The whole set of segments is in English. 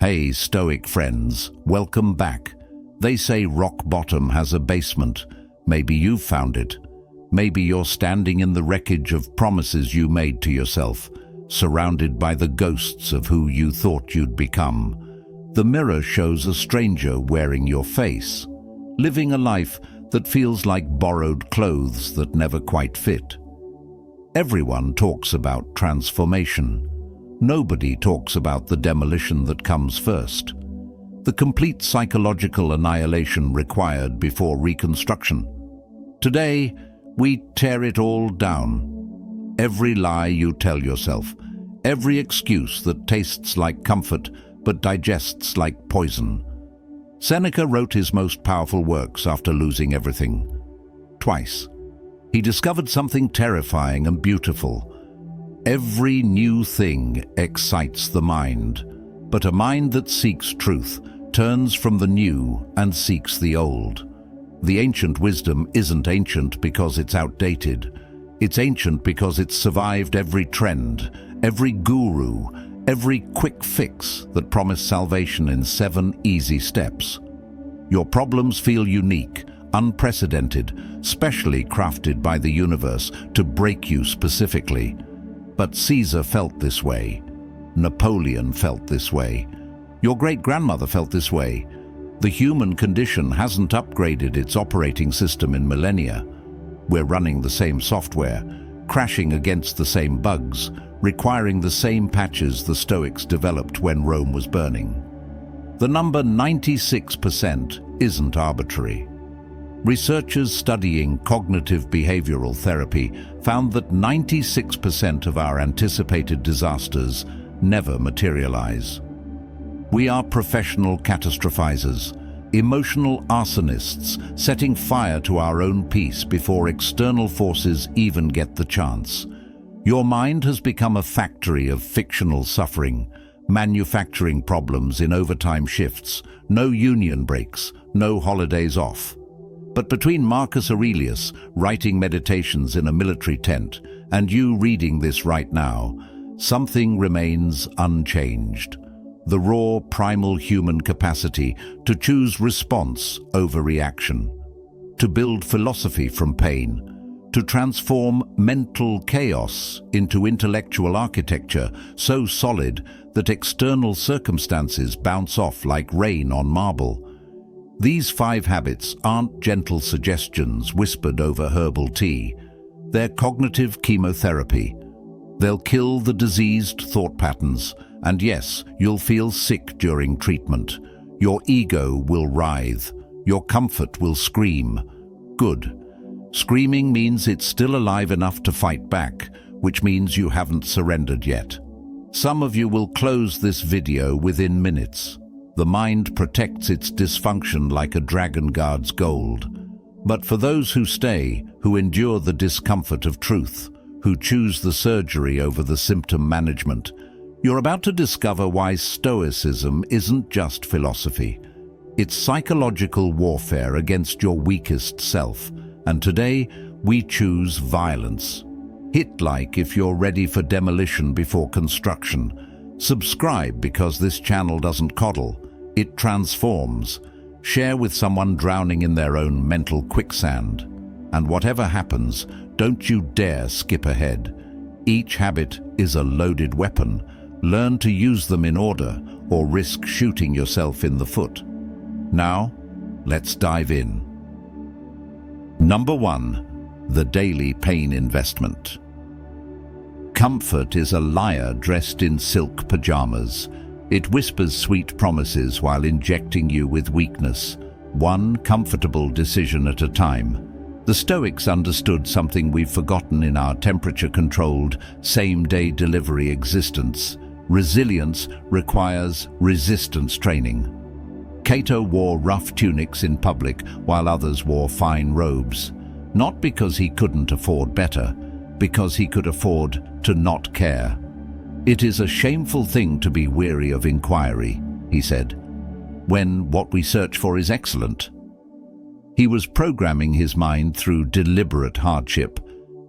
Hey, Stoic friends, welcome back. They say rock bottom has a basement. Maybe you've found it. Maybe you're standing in the wreckage of promises you made to yourself, surrounded by the ghosts of who you thought you'd become. The mirror shows a stranger wearing your face, living a life that feels like borrowed clothes that never quite fit. Everyone talks about transformation. Nobody talks about the demolition that comes first. The complete psychological annihilation required before reconstruction. Today, we tear it all down. Every lie you tell yourself, every excuse that tastes like comfort but digests like poison. Seneca wrote his most powerful works after losing everything. Twice. He discovered something terrifying and beautiful. Every new thing excites the mind, but a mind that seeks truth turns from the new and seeks the old. The ancient wisdom isn't ancient because it's outdated. It's ancient because it's survived every trend, every guru, every quick fix that promised salvation in 7 easy steps. Your problems feel unique, unprecedented, specially crafted by the universe to break you specifically. But Caesar felt this way. Napoleon felt this way. Your great-grandmother felt this way. The human condition hasn't upgraded its operating system in millennia. We're running the same software, crashing against the same bugs, requiring the same patches the Stoics developed when Rome was burning. The number 96% isn't arbitrary. Researchers studying cognitive behavioral therapy found that 96% of our anticipated disasters never materialize. We are professional catastrophizers, emotional arsonists, setting fire to our own peace before external forces even get the chance. Your mind has become a factory of fictional suffering, manufacturing problems in overtime shifts, no union breaks, no holidays off. But between Marcus Aurelius writing meditations in a military tent and you reading this right now, something remains unchanged. The raw, primal human capacity to choose response over reaction, to build philosophy from pain, to transform mental chaos into intellectual architecture so solid that external circumstances bounce off like rain on marble. These 5 habits aren't gentle suggestions whispered over herbal tea. They're cognitive chemotherapy. They'll kill the diseased thought patterns, and yes, you'll feel sick during treatment. Your ego will writhe. Your comfort will scream. Good. Screaming means it's still alive enough to fight back, which means you haven't surrendered yet. Some of you will close this video within minutes. The mind protects its dysfunction like a dragon guards gold. But for those who stay, who endure the discomfort of truth, who choose the surgery over the symptom management, you're about to discover why Stoicism isn't just philosophy. It's psychological warfare against your weakest self. And today, we choose violence. Hit like if you're ready for demolition before construction. Subscribe because this channel doesn't coddle, it transforms. Share with someone drowning in their own mental quicksand. And whatever happens, don't you dare skip ahead. Each habit is a loaded weapon. Learn to use them in order or risk shooting yourself in the foot. Now, let's dive in. Number 1. The daily pain investment. Comfort is a liar dressed in silk pajamas. It whispers sweet promises while injecting you with weakness, one comfortable decision at a time. The Stoics understood something we've forgotten in our temperature-controlled, same-day delivery existence. Resilience requires resistance training. Cato wore rough tunics in public while others wore fine robes, not because he couldn't afford better, because he could afford to not care. It is a shameful thing to be weary of inquiry, he said, when what we search for is excellent. He was programming his mind through deliberate hardship,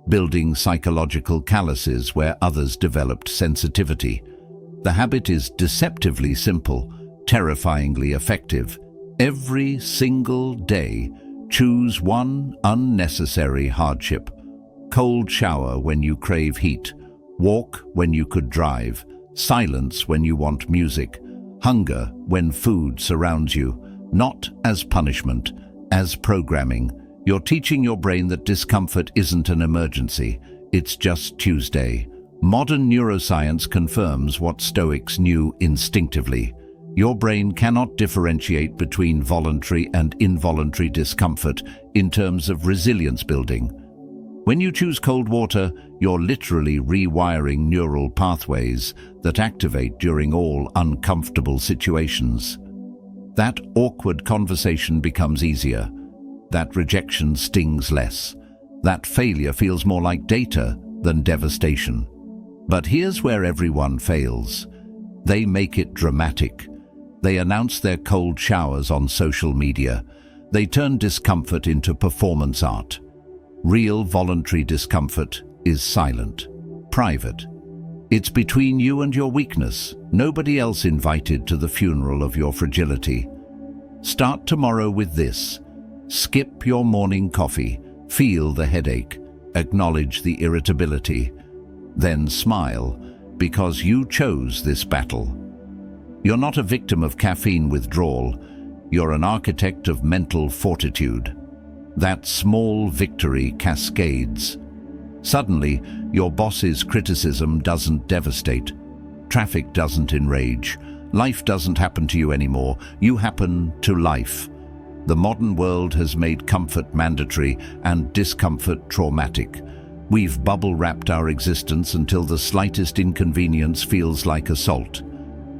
building psychological calluses where others developed sensitivity. The habit is deceptively simple, terrifyingly effective. Every single day, choose one unnecessary hardship. Cold shower when you crave heat. Walk when you could drive. Silence when you want music. Hunger when food surrounds you. Not as punishment, as programming. You're teaching your brain that discomfort isn't an emergency. It's just Tuesday. Modern neuroscience confirms what Stoics knew instinctively. Your brain cannot differentiate between voluntary and involuntary discomfort in terms of resilience building. When you choose cold water, you're literally rewiring neural pathways that activate during all uncomfortable situations. That awkward conversation becomes easier. That rejection stings less. That failure feels more like data than devastation. But here's where everyone fails. They make it dramatic. They announce their cold showers on social media. They turn discomfort into performance art. Real voluntary discomfort is silent, private. It's between you and your weakness, nobody else invited to the funeral of your fragility. Start tomorrow with this. Skip your morning coffee, feel the headache, acknowledge the irritability, then smile because you chose this battle. You're not a victim of caffeine withdrawal, you're an architect of mental fortitude. That small victory cascades. Suddenly, your boss's criticism doesn't devastate. Traffic doesn't enrage. Life doesn't happen to you anymore. You happen to life. The modern world has made comfort mandatory and discomfort traumatic. We've bubble-wrapped our existence until the slightest inconvenience feels like assault.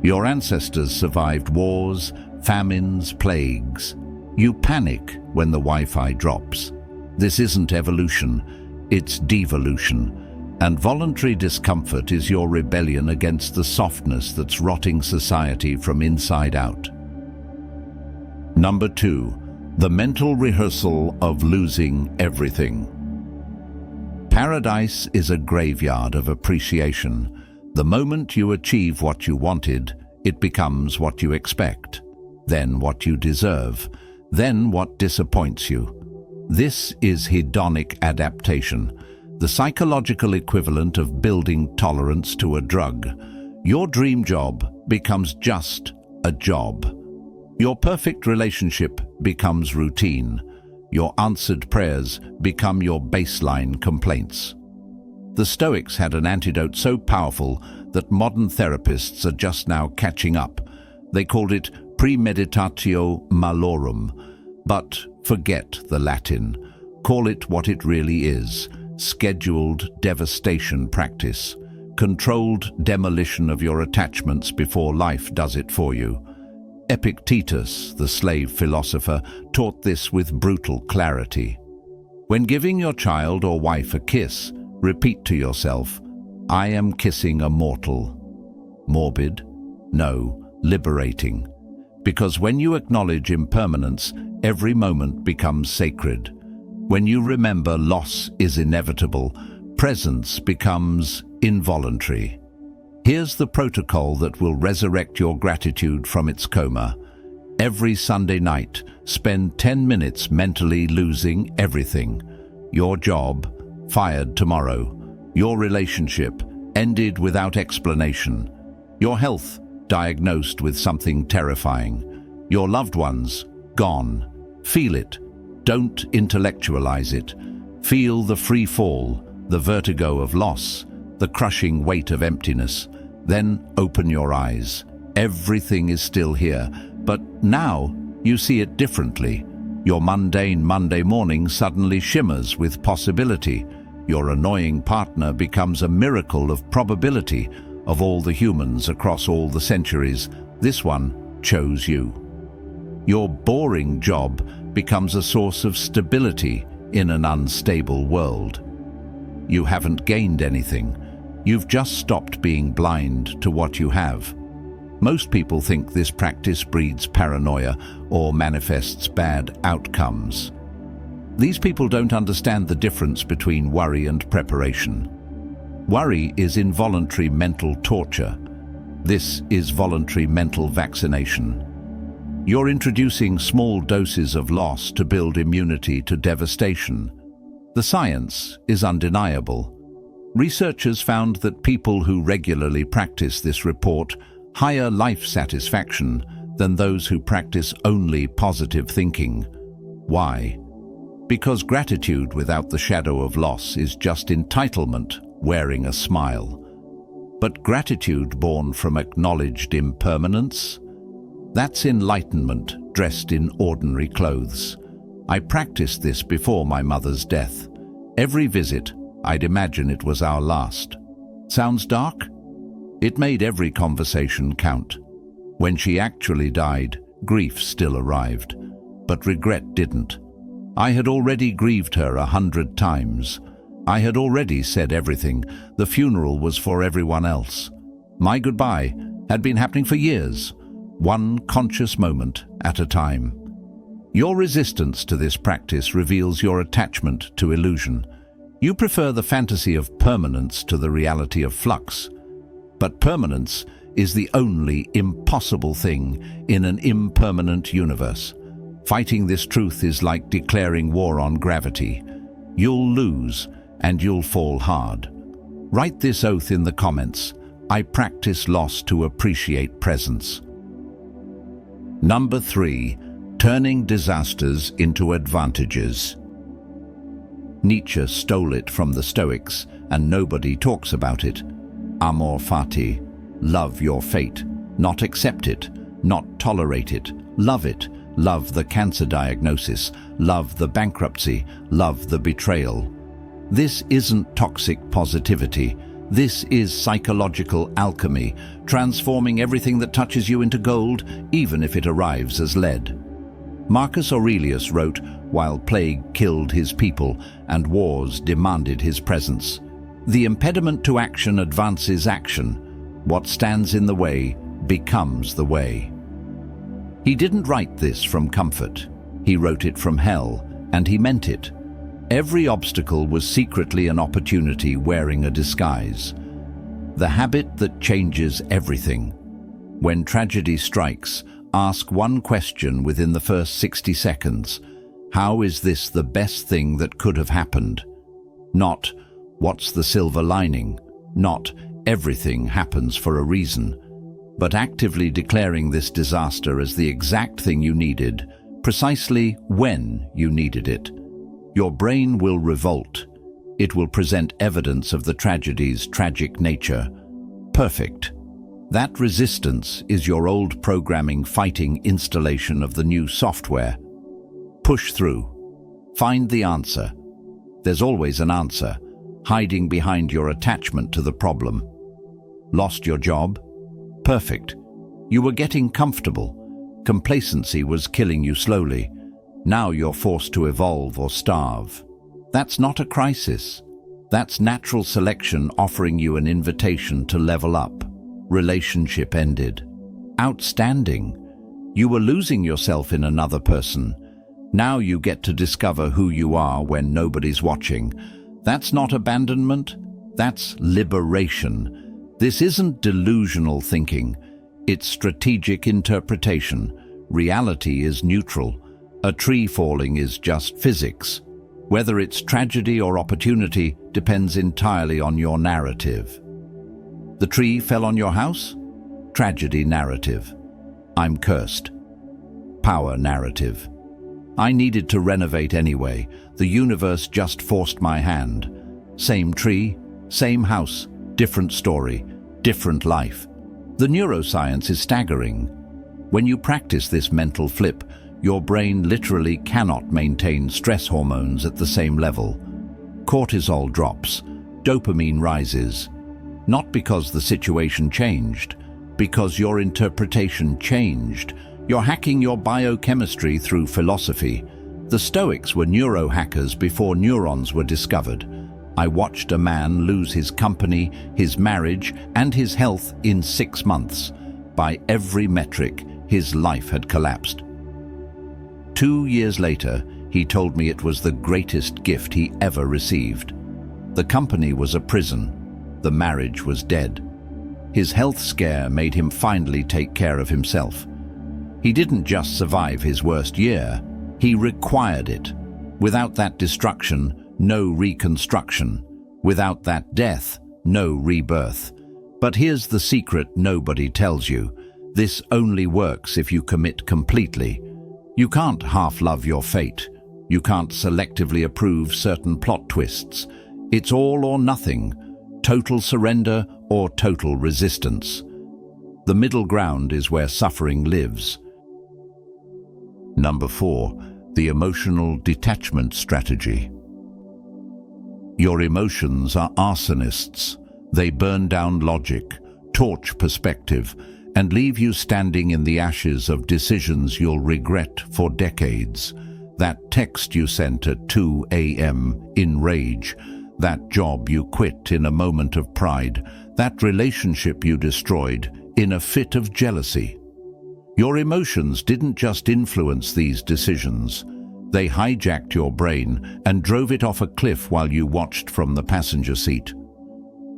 Your ancestors survived wars, famines, plagues. You panic when the Wi-Fi drops. This isn't evolution, it's devolution. And voluntary discomfort is your rebellion against the softness that's rotting society from inside out. Number 2. The mental rehearsal of losing everything. Paradise is a graveyard of appreciation. The moment you achieve what you wanted, it becomes what you expect, then what you deserve, then what disappoints you. This is hedonic adaptation, the psychological equivalent of building tolerance to a drug. Your dream job becomes just a job. Your perfect relationship becomes routine. Your answered prayers become your baseline complaints. The Stoics had an antidote so powerful that modern therapists are just now catching up. They called it premeditatio malorum. But forget the Latin. Call it what it really is: scheduled devastation practice, controlled demolition of your attachments before life does it for you. Epictetus, the slave philosopher, taught this with brutal clarity. When giving your child or wife a kiss, repeat to yourself, "I am kissing a mortal." Morbid? No, liberating. Because when you acknowledge impermanence, every moment becomes sacred. When you remember loss is inevitable, presence becomes involuntary. Here's the protocol that will resurrect your gratitude from its coma. Every Sunday night, spend 10 minutes mentally losing everything. Your job, fired tomorrow. Your relationship, ended without explanation. Your health, diagnosed with something terrifying. Your loved ones, gone. Feel it. Don't intellectualize it. Feel the free fall, the vertigo of loss, the crushing weight of emptiness. Then open your eyes. Everything is still here, but now you see it differently. Your mundane Monday morning suddenly shimmers with possibility. Your annoying partner becomes a miracle of probability. Of all the humans across all the centuries, this one chose you. Your boring job becomes a source of stability in an unstable world. You haven't gained anything. You've just stopped being blind to what you have. Most people think this practice breeds paranoia or manifests bad outcomes. These people don't understand the difference between worry and preparation. Worry is involuntary mental torture. This is voluntary mental vaccination. You're introducing small doses of loss to build immunity to devastation. The science is undeniable. Researchers found that people who regularly practice this report higher life satisfaction than those who practice only positive thinking. Why? Because gratitude without the shadow of loss is just entitlement wearing a smile. But gratitude born from acknowledged impermanence? That's enlightenment dressed in ordinary clothes. I practiced this before my mother's death. Every visit, I'd imagine it was our last. Sounds dark? It made every conversation count. When she actually died, grief still arrived, but regret didn't. I had already grieved her 100 times. I had already said everything. The funeral was for everyone else. My goodbye had been happening for years, one conscious moment at a time. Your resistance to this practice reveals your attachment to illusion. You prefer the fantasy of permanence to the reality of flux. But permanence is the only impossible thing in an impermanent universe. Fighting this truth is like declaring war on gravity. You'll lose, and you'll fall hard. Write this oath in the comments. I practice loss to appreciate presence. Number 3. Turning disasters into advantages. Nietzsche stole it from the Stoics, and nobody talks about it. Amor fati. Love your fate. Not accept it. Not tolerate it. Love it. Love the cancer diagnosis. Love the bankruptcy. Love the betrayal. This isn't toxic positivity. This is psychological alchemy, transforming everything that touches you into gold, even if it arrives as lead. Marcus Aurelius wrote, while plague killed his people and wars demanded his presence, "The impediment to action advances action. What stands in the way becomes the way." He didn't write this from comfort. He wrote it from hell, and he meant it. Every obstacle was secretly an opportunity wearing a disguise. The habit that changes everything. When tragedy strikes, ask one question within the first 60 seconds. How is this the best thing that could have happened? Not, what's the silver lining? Not, everything happens for a reason. But actively declaring this disaster as the exact thing you needed, precisely when you needed it. Your brain will revolt. It will present evidence of the tragedy's tragic nature. Perfect. That resistance is your old programming fighting installation of the new software. Push through. Find the answer. There's always an answer, hiding behind your attachment to the problem. Lost your job? Perfect. You were getting comfortable. Complacency was killing you slowly. Now you're forced to evolve or starve. That's not a crisis. That's natural selection offering you an invitation to level up. Relationship ended. Outstanding. You were losing yourself in another person. Now you get to discover who you are when nobody's watching. That's not abandonment. That's liberation. This isn't delusional thinking. It's strategic interpretation. Reality is neutral. A tree falling is just physics. Whether it's tragedy or opportunity depends entirely on your narrative. The tree fell on your house? Tragedy narrative. I'm cursed. Power narrative. I needed to renovate anyway. The universe just forced my hand. Same tree, same house, different story, different life. The neuroscience is staggering. When you practice this mental flip, your brain literally cannot maintain stress hormones at the same level. Cortisol drops, dopamine rises. Not because the situation changed, because your interpretation changed. You're hacking your biochemistry through philosophy. The Stoics were neurohackers before neurons were discovered. I watched a man lose his company, his marriage, and his health in 6 months. By every metric, his life had collapsed. 2 years later, he told me it was the greatest gift he ever received. The company was a prison. The marriage was dead. His health scare made him finally take care of himself. He didn't just survive his worst year, he required it. Without that destruction, no reconstruction. Without that death, no rebirth. But here's the secret nobody tells you. This only works if you commit completely. You can't half-love your fate. You can't selectively approve certain plot twists. It's all or nothing, total surrender or total resistance. The middle ground is where suffering lives. Number 4, the emotional detachment strategy. Your emotions are arsonists. They burn down logic, torch perspective, and leave you standing in the ashes of decisions you'll regret for decades. That text you sent at 2 a.m. in rage, that job you quit in a moment of pride, that relationship you destroyed in a fit of jealousy. Your emotions didn't just influence these decisions. They hijacked your brain and drove it off a cliff while you watched from the passenger seat.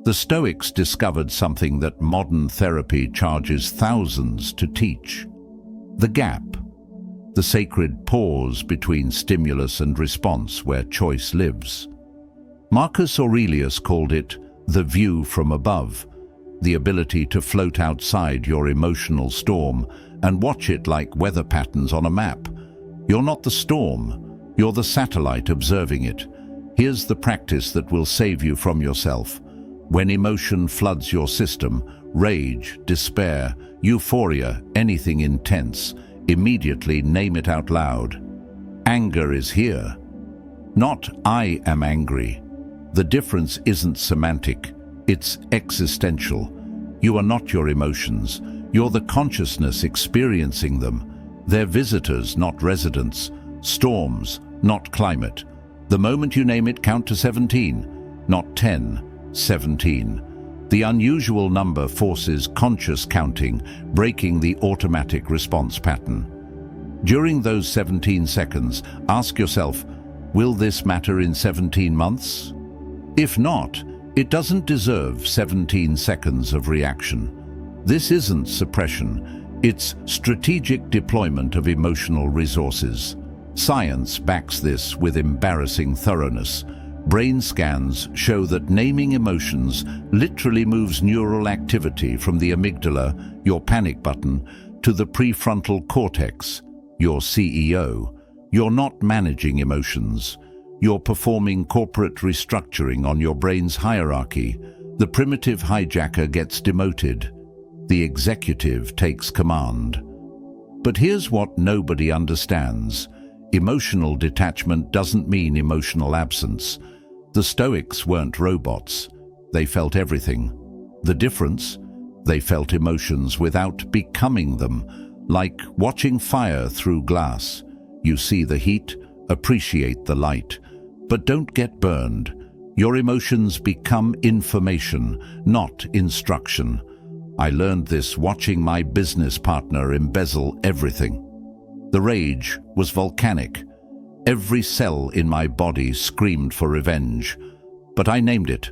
The Stoics discovered something that modern therapy charges thousands to teach. The gap. The sacred pause between stimulus and response where choice lives. Marcus Aurelius called it the view from above, the ability to float outside your emotional storm and watch it like weather patterns on a map. You're not the storm, you're the satellite observing it. Here's the practice that will save you from yourself. When emotion floods your system, rage, despair, euphoria, anything intense, immediately name it out loud. Anger is here. Not I am angry. The difference isn't semantic, it's existential. You are not your emotions. You're the consciousness experiencing them. They're visitors, not residents. Storms, not climate. The moment you name it, count to 17. Not 10, 17. The unusual number forces conscious counting, breaking the automatic response pattern. During those 17 seconds, ask yourself, will this matter in 17 months? If not, it doesn't deserve 17 seconds of reaction. This isn't suppression, it's strategic deployment of emotional resources. Science backs this with embarrassing thoroughness. Brain scans show that naming emotions literally moves neural activity from the amygdala, your panic button, to the prefrontal cortex, your CEO. You're not managing emotions. You're performing corporate restructuring on your brain's hierarchy. The primitive hijacker gets demoted. The executive takes command. But here's what nobody understands. Emotional detachment doesn't mean emotional absence. The Stoics weren't robots. They felt everything. The difference? They felt emotions without becoming them, like watching fire through glass. You see the heat, appreciate the light, but don't get burned. Your emotions become information, not instruction. I learned this watching my business partner embezzle everything. The rage was volcanic. Every cell in my body screamed for revenge. But I named it.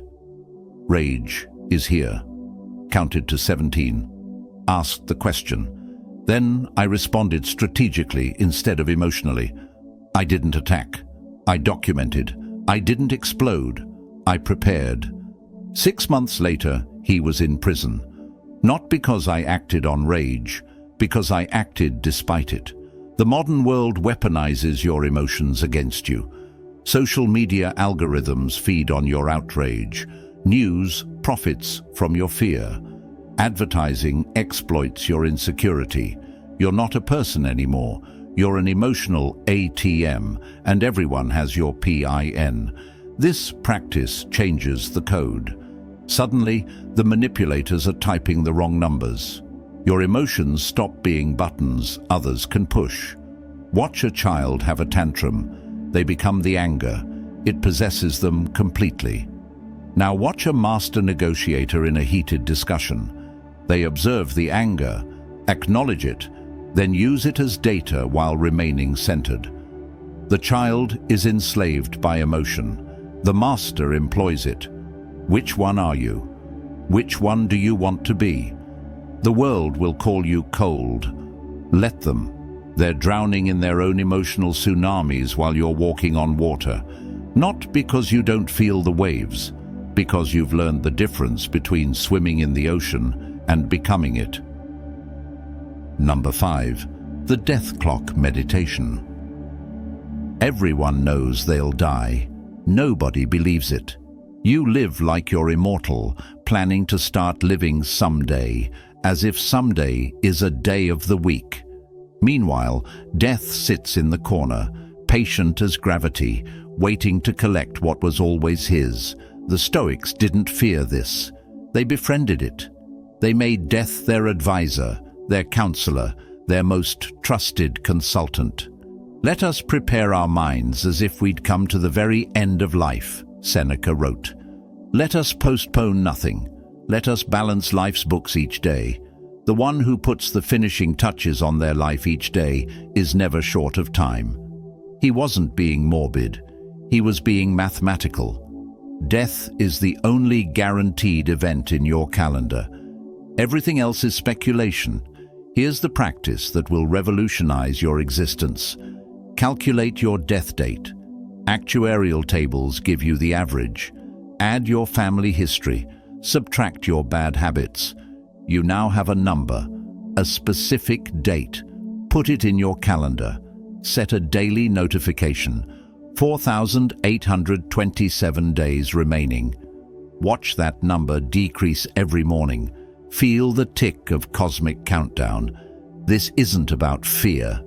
Rage is here. Counted to 17. Asked the question. Then I responded strategically instead of emotionally. I didn't attack. I documented. I didn't explode. I prepared. 6 months later, he was in prison. Not because I acted on rage, because I acted despite it. The modern world weaponizes your emotions against you. Social media algorithms feed on your outrage. News profits from your fear. Advertising exploits your insecurity. You're not a person anymore. You're an emotional ATM, and everyone has your PIN. This practice changes the code. Suddenly, the manipulators are typing the wrong numbers. Your emotions stop being buttons others can push. Watch a child have a tantrum. They become the anger. It possesses them completely. Now watch a master negotiator in a heated discussion. They observe the anger, acknowledge it, then use it as data while remaining centered. The child is enslaved by emotion. The master employs it. Which one are you? Which one do you want to be? The world will call you cold. Let them. They're drowning in their own emotional tsunamis while you're walking on water. Not because you don't feel the waves, because you've learned the difference between swimming in the ocean and becoming it. Number 5. The death clock meditation. Everyone knows they'll die. Nobody believes it. You live like you're immortal, planning to start living someday, as if someday is a day of the week. Meanwhile, death sits in the corner, patient as gravity, waiting to collect what was always his. The Stoics didn't fear this. They befriended it. They made death their advisor, their counselor, their most trusted consultant. Let us prepare our minds as if we'd come to the very end of life, Seneca wrote. Let us postpone nothing. Let us balance life's books each day. The one who puts the finishing touches on their life each day is never short of time. He wasn't being morbid. He was being mathematical. Death is the only guaranteed event in your calendar. Everything else is speculation. Here's the practice that will revolutionize your existence. Calculate your death date. Actuarial tables give you the average. Add your family history. Subtract your bad habits. You now have a number, a specific date. Put it in your calendar. Set a daily notification. 4,827 days remaining. Watch that number decrease every morning. Feel the tick of cosmic countdown. This isn't about fear.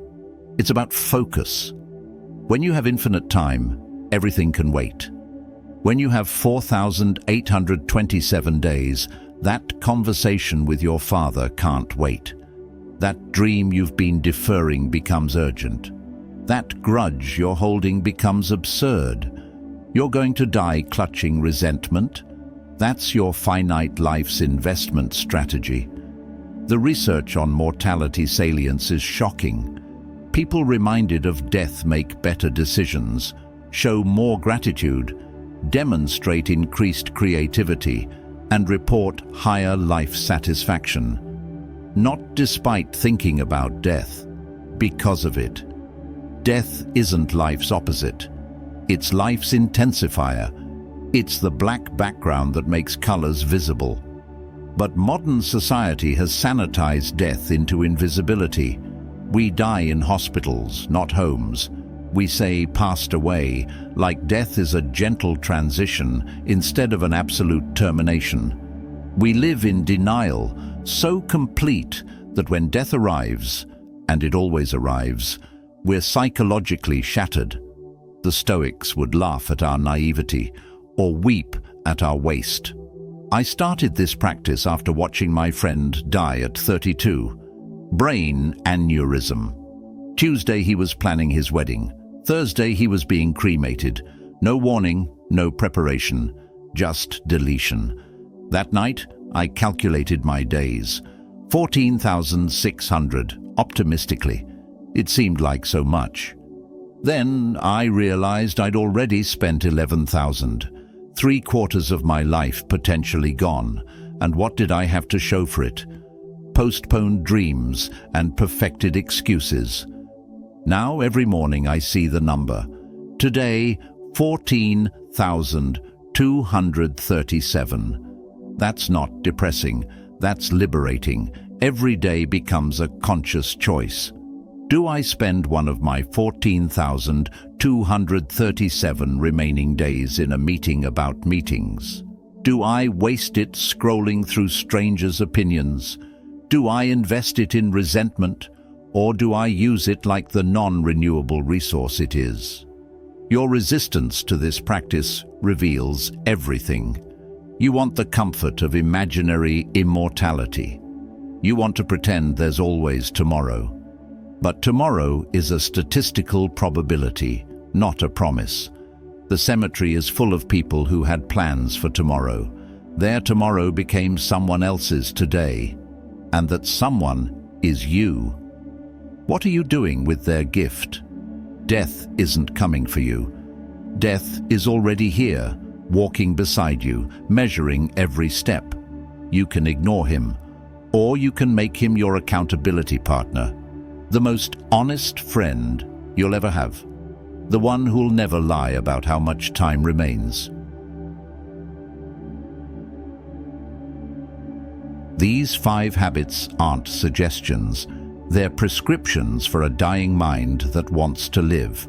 It's about focus. When you have infinite time, everything can wait. When you have 4,827 days, that conversation with your father can't wait. That dream you've been deferring becomes urgent. That grudge you're holding becomes absurd. You're going to die clutching resentment. That's your finite life's investment strategy. The research on mortality salience is shocking. People reminded of death make better decisions, show more gratitude, demonstrate increased creativity, and report higher life satisfaction. Not despite thinking about death, because of it. Death isn't life's opposite. It's life's intensifier. It's the black background that makes colors visible. But modern society has sanitized death into invisibility. We die in hospitals, not homes. We say passed away, like death is a gentle transition instead of an absolute termination. We live in denial, so complete that when death arrives, and it always arrives, we're psychologically shattered. The Stoics would laugh at our naivety or weep at our waste. I started this practice after watching my friend die at 32. Brain aneurysm. Tuesday he was planning his wedding. Thursday he was being cremated. No warning, no preparation, just deletion. That night I calculated my days. 14,600, optimistically. It seemed like so much. Then I realized I'd already spent 11,000. 3/4 of my life potentially gone. And what did I have to show for it? Postponed dreams and perfected excuses. Now every morning I see the number. Today, 14,237. That's not depressing, that's liberating. Every day becomes a conscious choice. Do I spend one of my 14,237 remaining days in a meeting about meetings? Do I waste it scrolling through strangers' opinions? Do I invest it in resentment, or do I use it like the non-renewable resource it is? Your resistance to this practice reveals everything. You want the comfort of imaginary immortality. You want to pretend there's always tomorrow. But tomorrow is a statistical probability, not a promise. The cemetery is full of people who had plans for tomorrow. Their tomorrow became someone else's today, and that someone is you. What are you doing with their gift? Death isn't coming for you. Death is already here, walking beside you, measuring every step. You can ignore him, or you can make him your accountability partner. The most honest friend you'll ever have. The one who'll never lie about how much time remains. These 5 habits aren't suggestions. They're prescriptions for a dying mind that wants to live.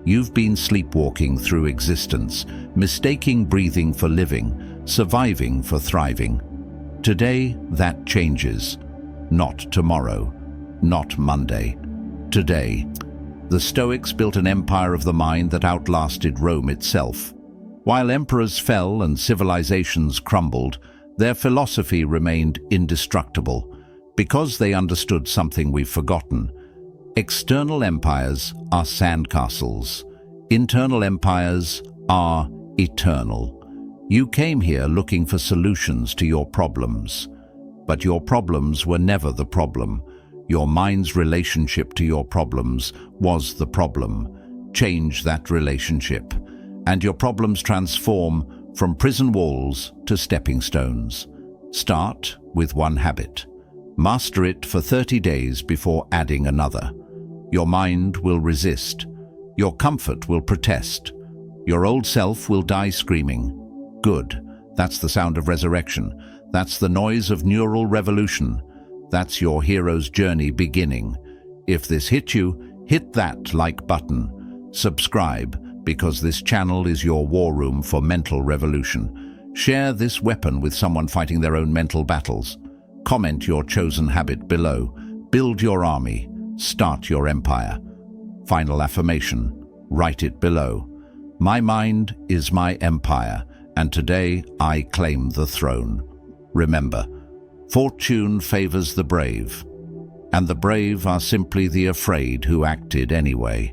You've been sleepwalking through existence, mistaking breathing for living, surviving for thriving. Today, that changes. Not tomorrow, not Monday. Today. The Stoics built an empire of the mind that outlasted Rome itself. While emperors fell and civilizations crumbled, their philosophy remained indestructible, because they understood something we've forgotten. External empires are sandcastles. Internal empires are eternal. You came here looking for solutions to your problems, but your problems were never the problem. Your mind's relationship to your problems was the problem. Change that relationship, and your problems transform from prison walls to stepping stones. Start with one habit. Master it for 30 days before adding another. Your mind will resist. Your comfort will protest. Your old self will die screaming. Good. That's the sound of resurrection. That's the noise of neural revolution. That's your hero's journey beginning. If this hit you, hit that like button. Subscribe, because this channel is your war room for mental revolution. Share this weapon with someone fighting their own mental battles. Comment your chosen habit below. Build your army. Start your empire. Final affirmation. Write it below. My mind is my empire, and today I claim the throne. Remember, fortune favors the brave, and the brave are simply the afraid who acted anyway.